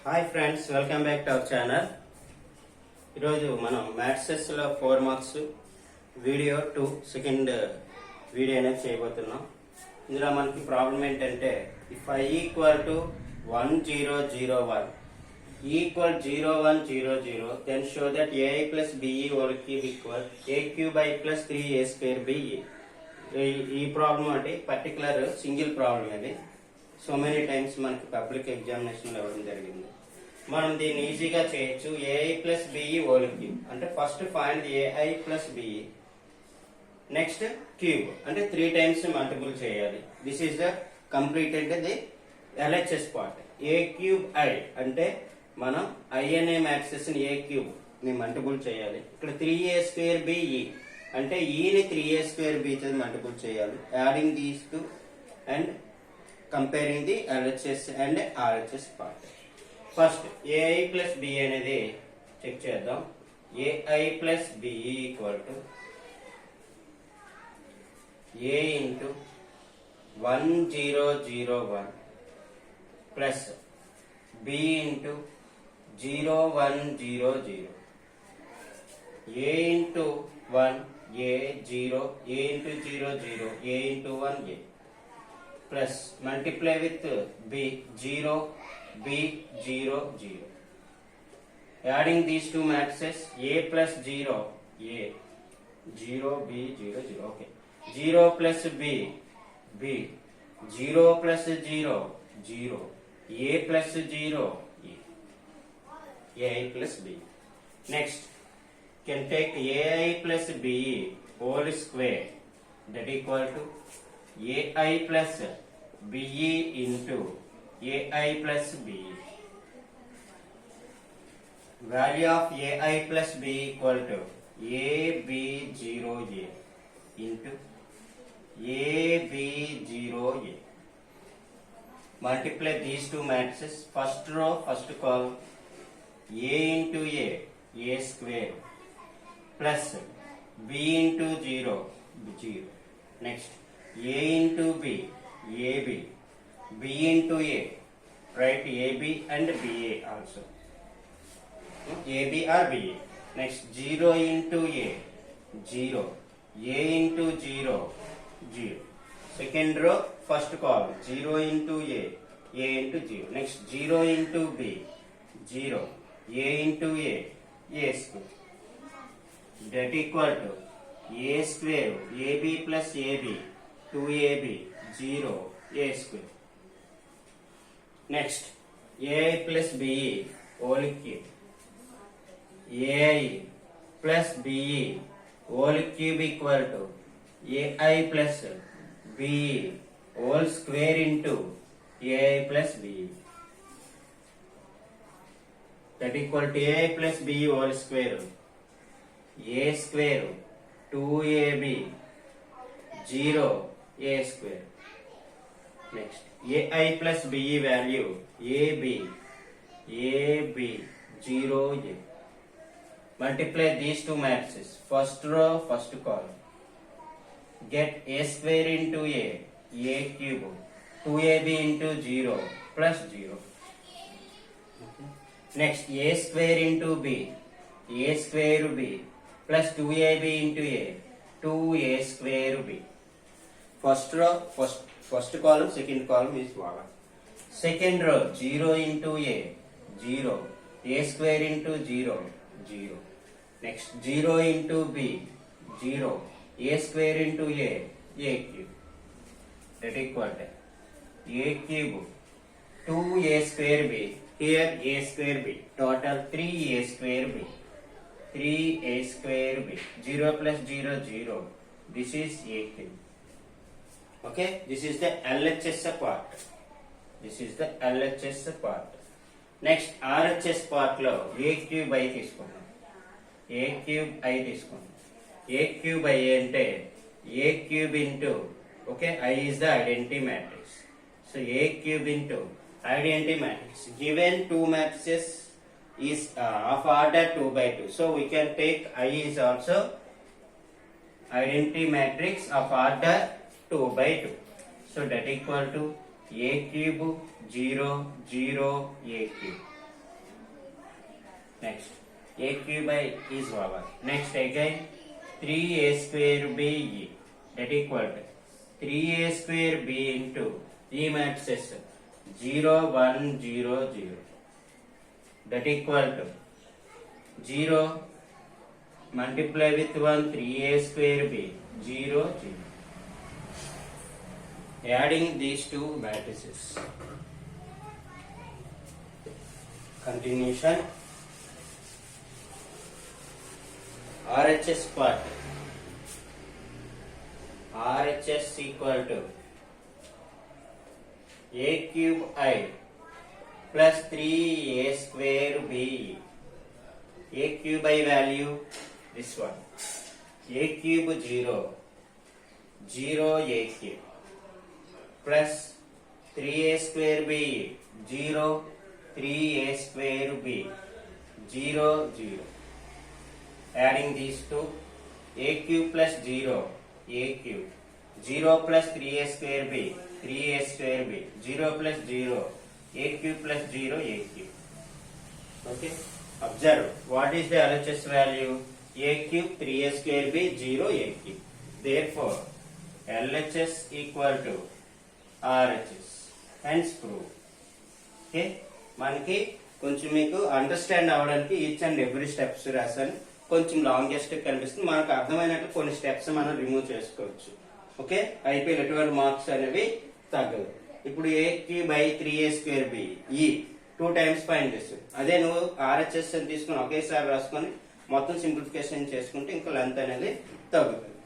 Hi friends, welcome back to our channel. ఈరోజు మనం మ్యాథ్సెస్లో 4 మార్క్స్ వీడియో 2 సెకండ్ వీడియో అనేది చేయబోతున్నాం. ఇందులో మనకి ప్రాబ్లం ఏంటంటే if I equal to 1001 equal 0100 then show that AI plus BE whole cube equal A cube I plus 3A square BE. ఈ problem అంటే పర్టికులర్ సింగిల్ ప్రాబ్లం ఇది. సో మెనీ టైమ్స్ మనకి public ఎగ్జామినేషన్లో ఇవ్వడం జరిగింది. మనం దీన్ని ఈజీగా చేయొచ్చు. AI plus BE whole cube అంటే first find AI plus BE, next cube అంటే 3 టైమ్స్ మల్టిపుల్ చేయాలి. This is the completed the LHS part. A cube I అంటే మనం I అనే మ్యాట్రిక్స్ ని A క్యూబ్ ని మల్టిపుల్ చేయాలి. ఇక్కడ 3A స్క్వేర్ BE అంటే E ని 3A స్క్వేర్ B తో మల్టిపుల్ చేయాలి. Adding these to and comparing the LHS and RHS part. First AI plus B అనేది చెక్ చేద్దాం. AI plus B equal to A into 1001 plus B into 0100. A into 1 A 0 A into 00 A into 1 A plus multiply with B 0 B 0 0. Adding these two matrices A plus 0 A 0 B 0 0. Okay. 0 plus B B 0 plus 0 0 A plus 0 A plus B. Next can take AI plus BE whole square, that equal to AI plus BE into AI plus BE. Value of AI plus B equal to AB0A into AB0A. Multiply these two matrices. First row, first column, A into A square plus B into 0 0. Next A into B AB, B into A, write AB and BA also. AB or BA. Next 0 into A 0, A into 0 0. Second row, first column, 0 into A into 0. Next 0 into B 0, A into A square. That equal to A square AB plus AB 2AB 0 A square. Next AI plus BE whole cube. AI plus BE whole cube equal to AI plus BE whole square into AI plus BE. That equal to AI plus BE whole square. A square 2AB 0 A square. Next AI plus BE value AB 0 A. Multiply these two matrices. First row, first column. Get A square into A cube 2AB into 0 plus 0. Next A square into B A square B plus 2AB into A 2A square B. First row, first column, second column is 1. Second row 0 into A 0, A square into 0 0. Next 0 into B 0, A square into A cube. That equal to A cube 2A square B. Here A square B. Total 3A square B. 3A square B. 0 plus 0 0. This is A cube. Okay, this is the LHS part. This is the LHS part. Next RHS part లో A cube I తీసుకున్నాం. A cube I తీసుకున్నాం. A cube I అంటే A cube into, okay, I is the identity matrix. So A cube into identity matrix. Given two matrices is of order 2 by 2. So we can take I is also identity matrix of order 2 by 2. So that equal to A cube 0 0 A cube. Next, a cube by is over. Next again, 3a square b e, that equal to 3a square b into e matrices 0 1 0 0, that equal to 0 multiply with 1 3a square b 0 0. Adding these two matrices. Continuation. RHS part. RHS equal to a cube I plus 3a square b. A cube I value this one. A cube 0 0 a cube plus 3a square b 0 3a square b 0 0. Adding these two, a cube plus 0 a cube, 0 plus 3a square b 3a square b, 0 plus 0 a cube plus 0 a cube. Okay, observe what is the LHS value. A cube 3a square b 0 a cube. Therefore LHS equal to RHS. Hence prove. Okay, మనకి కొంచెం మీకు understand అవ్వడానికి each and every steps రాశాను. కొంచెం longest కనిపిస్తుంది. మనకు అర్థమైనట్టు కొన్ని steps మనం రిమూవ్ చేసుకోవచ్చు. ఓకే, అయిపోయి ఎటువంటి మార్క్స్ అనేవి తగ్గదు. ఇప్పుడు A cube by 3a square B ఈ 2 టైమ్స్ ఫైండ్ చేస్తావు. అదే నువ్వు ఆర్హెచ్ఎస్ అని తీసుకుని ఒకేసారి రాసుకొని మొత్తం సింప్లిఫికేషన్ చేసుకుంటే ఇంకా లెంత్ అనేది తగ్గుతుంది.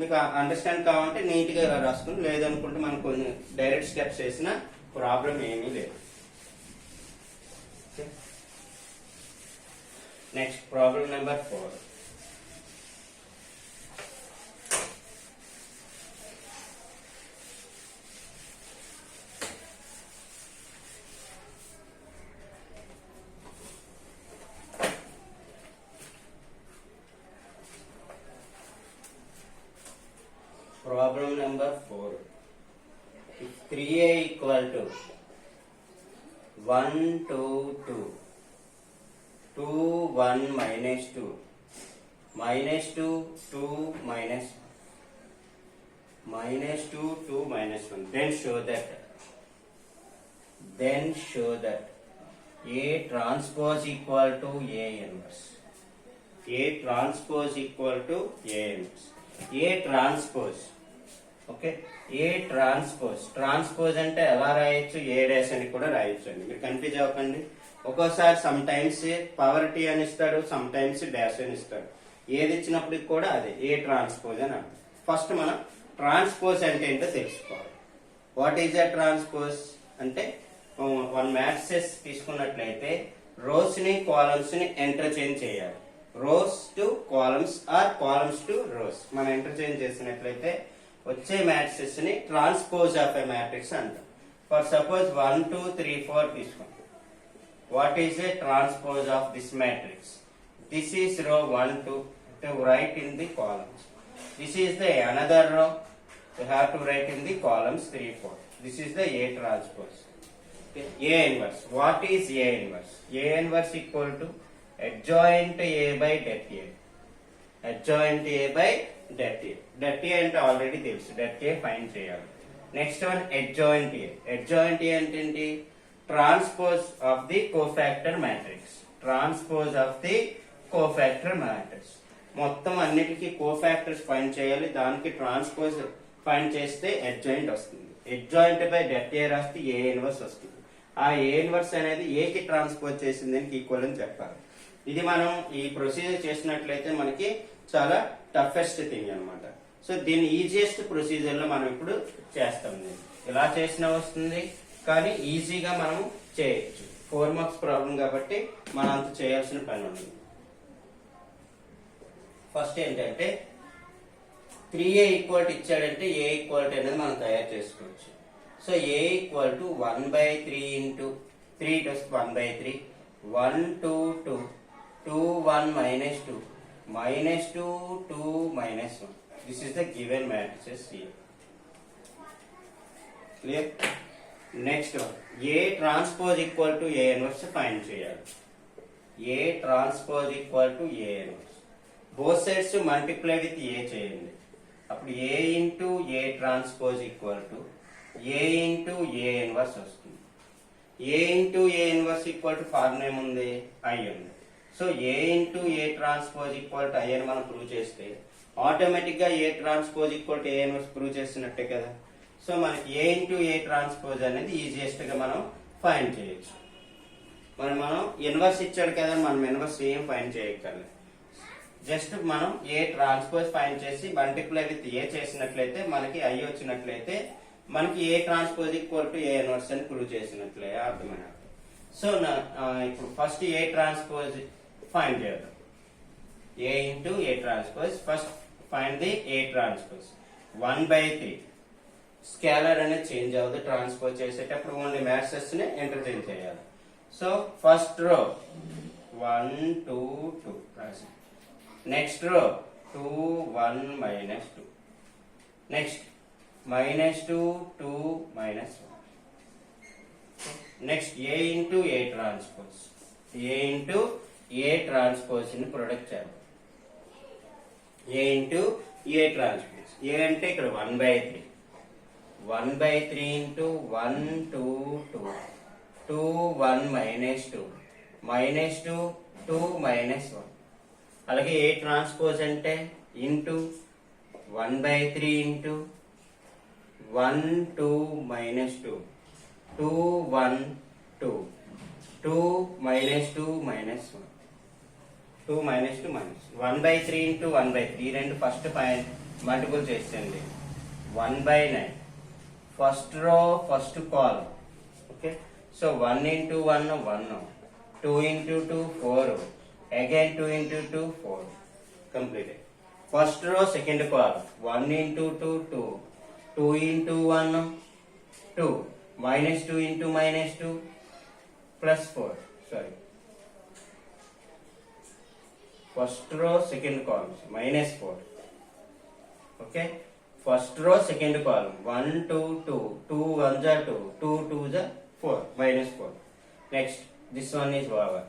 మీకు అండర్స్టాండ్ కావాలంటే నీట్ గా రాసుకుని, లేదనుకుంటే మనం కొన్ని డైరెక్ట్ స్టెప్స్ వేసినా ప్రాబ్లం ఏమీ లేదు. Next, problem number 4. Problem number 4. If 3a equal to 1 2 2 2 1 minus 2 minus 2 2 minus 2 2 minus 1, then show that A transpose equal to A inverse. A transpose equal to A inverse. A transpose. Okay, A transpose అంటే ఎలా రాయొచ్చు, ఏ dash అని కూడా రాయొచ్చు అండి. మీరు confuse అవ్వకండి. ఒక్కోసారి సమ్ టైమ్స్ పవర్ టీ అని ఇస్తాడు, సమ్ టైమ్స్ డాష్ అని ఇస్తాడు. ఏది ఇచ్చినప్పటికి కూడా అదే ఏ ట్రాన్స్పోజ్ అని అంటారు. ఫస్ట్ మనం ట్రాన్స్పోజ్ అంటే ఏంటో తెలుసుకోవాలి. వాట్ ఈజ్ అ ట్రాన్స్పోజ్ అంటే, వన్ మ్యాట్రిసెస్ తీసుకున్నట్లయితే రోస్ ని కాలమ్స్ ని ఇంటర్చేంజ్ చేయాలి. Rows to columns or columns to rows మనం ఇంటర్చేంజ్ చేసినట్లయితే వచ్చే మ్యాట్రిసెస్ ని ట్రాన్స్పోజ్ ఆఫ్ ఎ మ్యాట్రిక్స్ అంటాం. ఫర్ సపోజ్ 1 2 3 4 తీసుకోండి. What is a transpose of this matrix? This is row 1 2 to write in the columns. This is the another row, you have to write in the columns 3 4. This is the A transpose. Okay. A inverse. What is A inverse? A inverse equal to adjoint A by det A. Adjoint A by det A. Det A అంటే already తెలుసు, det A find చేయాలి. Next one adjoint A. Adjoint A అంటే ఏంటి? Transpose of the cofactor matrix. Transpose of the cofactor matrix. మొత్తం అన్నిటికీ cofactors find చేయాలి. దానికి transpose find చేస్తే adjoint వస్తుంది. adjoint బై det A రాస్తే A ఇన్వర్స్ వస్తుంది. ఆ A ఇన్వర్స్ అనేది A కి ట్రాన్స్పోజ్ చేసింది దానికి ఈక్వల్ అని చెప్పాలి. ఇది మనం ఈ ప్రొసీజర్ చేసినట్లయితే మనకి చాలా టఫెస్ట్ థింగ్ అన్నమాట. సో దీన్ని ఈజియెస్ట్ ప్రొసీజర్ లో మనం ఇప్పుడు చేస్తాం. ఇలా చేసినా వస్తుంది, కానీ ఈజీగా మనం చేయొచ్చు. 4 మార్క్స్ ప్రాబ్లం కాబట్టి మనం అంత చేయాల్సిన పని ఉంది. ఫస్ట్ ఏంటంటే 3a ఈక్వల్ టు ఇచ్చాడంటే ఏ ఈక్వల్ టు అనేది మనం తయారు చేసుకోవచ్చు. So A equal to 1/3 into 3 + 1/3 1 2 2 2 1 minus 2 minus 2 2 minus 1. This is the given matrices here. Clear? Next one, A transpose equal to A inverse find చేయాలి. A transpose equal to A inverse. Both sides multiply with A చేయండి. అప్పుడు A into A transpose equal to A into A inverse వస్తుంది. A into A inverse equal to formula ఏముంది, I ఉంది. So A into A transpose equal to I అని మనం prove చేస్తే automatic గా A transpose equal to A inverse prove చేస్తున్నట్టే కదా. So మనకి ఏ ఇంటూ ఏ ట్రాన్స్పోజ్ అనేది ఈజియెస్ట్ గా మనం ఫైండ్ చేయొచ్చు. మనం ఇన్వర్స్ ఇచ్చాడు కదా, మనం ఇన్వర్స్ ఏం ఫైండ్ చేయగలం. జస్ట్ మనం ఏ ట్రాన్స్పోజ్ ఫైండ్ చేసి మల్టిప్లై విత్ ఏ చేసినట్లయితే మనకి ఐ వచ్చినట్లయితే మనకి A transpose equal to A inverse అని ప్రూవ్ చేసినట్లే అర్థమైన. సో ఇప్పుడు ఫస్ట్ ఏ ట్రాన్స్పోజ్ ఫైండ్ చేద్దాం. A into A transpose. First find the A transpose. 1/3 scalar అనేది చేంజ్ అవ్వదు. ట్రాన్స్పోజ్ చేసేటప్పుడు ఓన్లీ మ్యాట్రిసెస్ ని ఇంటర్చేంజ్ చేయాలి. సో ఫస్ట్ రో 1 2 2 రాసి, నెక్స్ట్ రో 2 1 -2, next -2 2 -1, next A into A transpose. A into A transpose ని product చేయాలి. ఏ ఇంటూ ఏ ట్రాన్స్పోజ్. ఏ అంటే ఇక్కడ 1/3. 1/3 ఇంటూ 1 2 2 2 1 -2 -2 2 -1. అలాగే ఏ ట్రాన్స్పోజ్ అంటే ఇంటూ 1/3 ఇంటూ 1 2 -2 2 1 2 2 -2 -1 2 -2 1/3 ఇంటూ 1/3 ఈ రెండు ఫస్ట్ మల్టిపుల్ చేసేయండి. 1/9 first row first column. Okay, so 1 into 1 1, 2 into 2 4, again 2 into 2 4, completed. First row second column 1 into 2 2, 2 into 1 2, -2 into -2 plus 4, sorry. First row second column -4. Okay, first row second column 1 2 2, 2 1s are 2, 2 2s are 4, -4. Next, this one is over.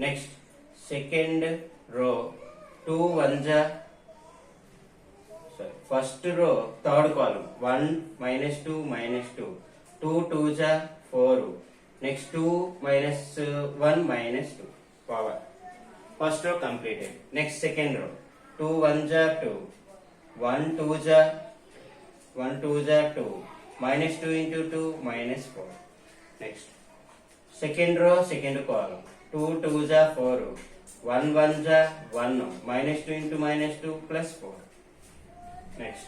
Next, second row 2 1s are, sorry, first row third column 1 -2 -2, 2 2s are 4, next 2 -1 -2 power. First row completed. Next second row 2 1s are 2, 1 2s are 2, -2 into 2 -4. Next second row second column 2 2s are 4, 1 1s are 1, -2 into -2 plus 4. Next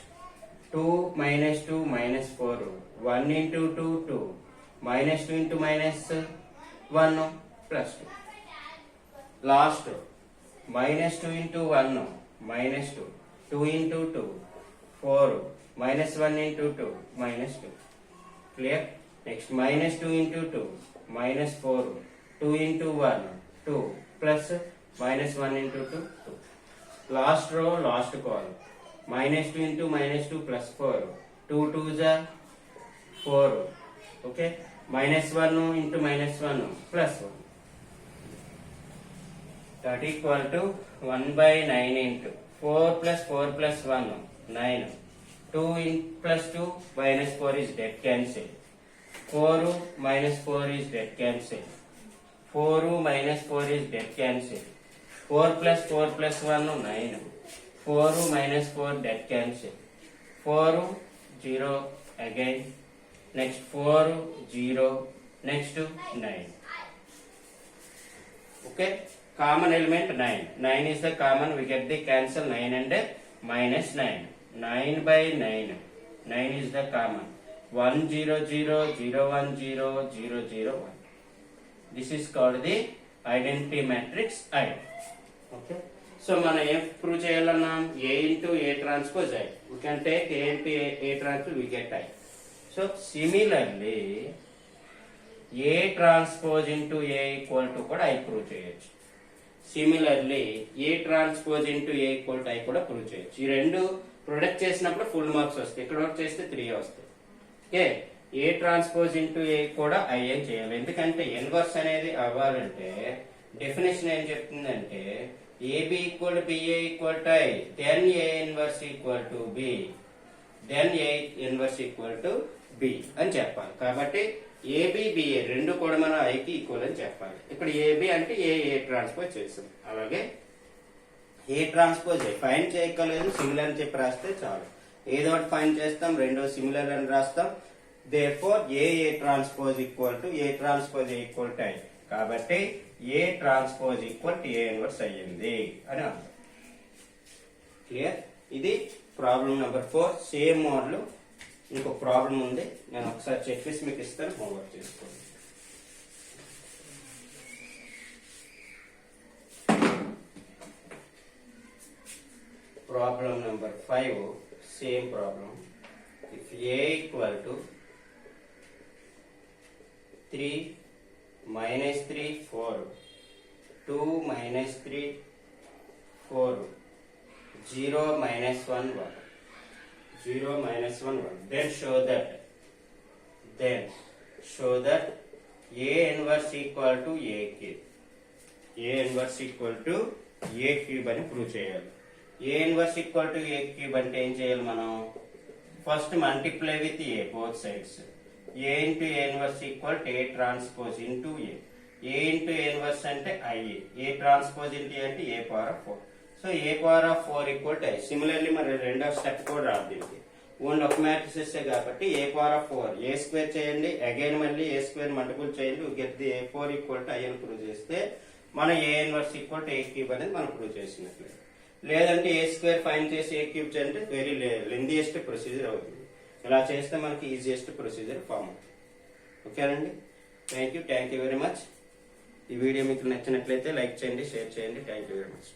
2 -2 -4, 1 into 2 2, -2 into -1 plus 2. Last row -2 into 1 -2, 2 into 2 4, -1 into 2 -2. Clear? Next -2 into 2 -4, 2 into 1 2 plus -1 into 2 2. Last row last column -2 into -2 plus 4, 2 2s are 4. Okay, -1 into -1 plus 1. That equal to 1/9 into 4 plus 4 plus 1 9, 2 plus 2 -4 is dead cancel, 4 -4 is dead cancel, 4 -4 is dead cancel, 4 plus 4 plus 1 9, 4 -4 dead cancel, 4 0 again, next 4 0, next 9. Okay, common element 9. 9 is the common, we get the cancel 9 and -9. 9/9, 9 is the common. 1 0 0 0 1 0 0 0 1. This is called the identity matrix I. Okay, so మనం ఏం prove చేయాలన్నాం? A into A transpose I. We can take A into A transpose, we get I. So similarly A transpose into A equal to కూడా I prove చేయొచ్చు. Similarly A transpose into A equal to I కూడా prove చేయొచ్చు. ఈ రెండు product చేసినప్పుడు full marks వస్తాయి, ఇక్కడ work చేస్తే 3 వస్తాయి. ఓకే, ఏ ట్రాన్స్పోజ్ ఇంటూ ఏ కూడా ఐ అని చేయాలి. ఎందుకంటే ఇన్వర్స్ అనేది అవ్వాలంటే డెఫినేషన్ ఏం చెప్తుందంటే AB equal BA equal to I then A inverse equal to B then A inverse equal to B అని చెప్పాలి. కాబట్టి ఏబి బిఏ రెండు కూడా మనం ఐకి ఈక్వల్ అని చెప్పాలి. ఇక్కడ ఏబి అంటే ఏ ట్రాన్స్పోజ్ చేస్తాం. అలాగే ఏ ట్రాన్స్పోజ్ ఫైన్ చేయక్కర్లేదు, సిమిలర్ అని చెప్పి రాస్తే చాలు. ఏదో ఒకటి ఫైన్ చేస్తాం, రెండో సిమిలర్ అని రాస్తాం. Therefore A transpose equal to A transpose equal to I. కాబట్టి A transpose equal to A inverse అయ్యింది అని అర్థం. క్లియర్? ఇది ప్రాబ్లం నెంబర్ 4. సేమ్ మోడల్ ఇంకో ప్రాబ్లం ఉంది, నేను ఒకసారి చెక్ చేసి మీకు ఇస్తాను, హోంవర్క్ చేసుకోండి. Problem number 5, same problem. If A equal to 3 minus 3 4 2 minus 3 4 0 minus 1 1 0 minus 1 1. Then show that A inverse equal to A cube. A inverse equal to A cube అని prove చేయాలి. A inverse equal to A cube అంటే ఏం చేయాలి మనం? First multiply with A both sides. A into A inverse equal to A transpose into A. A into A inverse అంటే IA. A transpose into A అంటే A power of 4. So A power of 4 equal to I. Similarly మరి రెండో step కూడా రాదు దీనికి. Only ఒక matrix కాబట్టి A power of 4. A square చేయండి, అగైన్ మళ్ళీ A స్క్వేర్ మల్టిపుల్ చేయండి, get the A4 equal to I అని ప్రూవ్ చేస్తే మనం A inverse equal to A cube అనేది మనం ప్రూవ్ చేసినట్లే. లేదంటే A స్క్వేర్ ఫైండ్ చేసి A క్యూబ్ చేయండి, వెరీ లెందియెస్ట్ ప్రొసీజర్ అవుతుంది. ఇలా చేస్తే మనకి ఈజియెస్ట్ ప్రొసీజర్ ఫామ్ అవుతుంది. ఓకేనండి, థ్యాంక్ యూ వెరీ మచ్. ఈ వీడియో మీకు నచ్చినట్లయితే లైక్ చేయండి, షేర్ చేయండి. Thank you very much.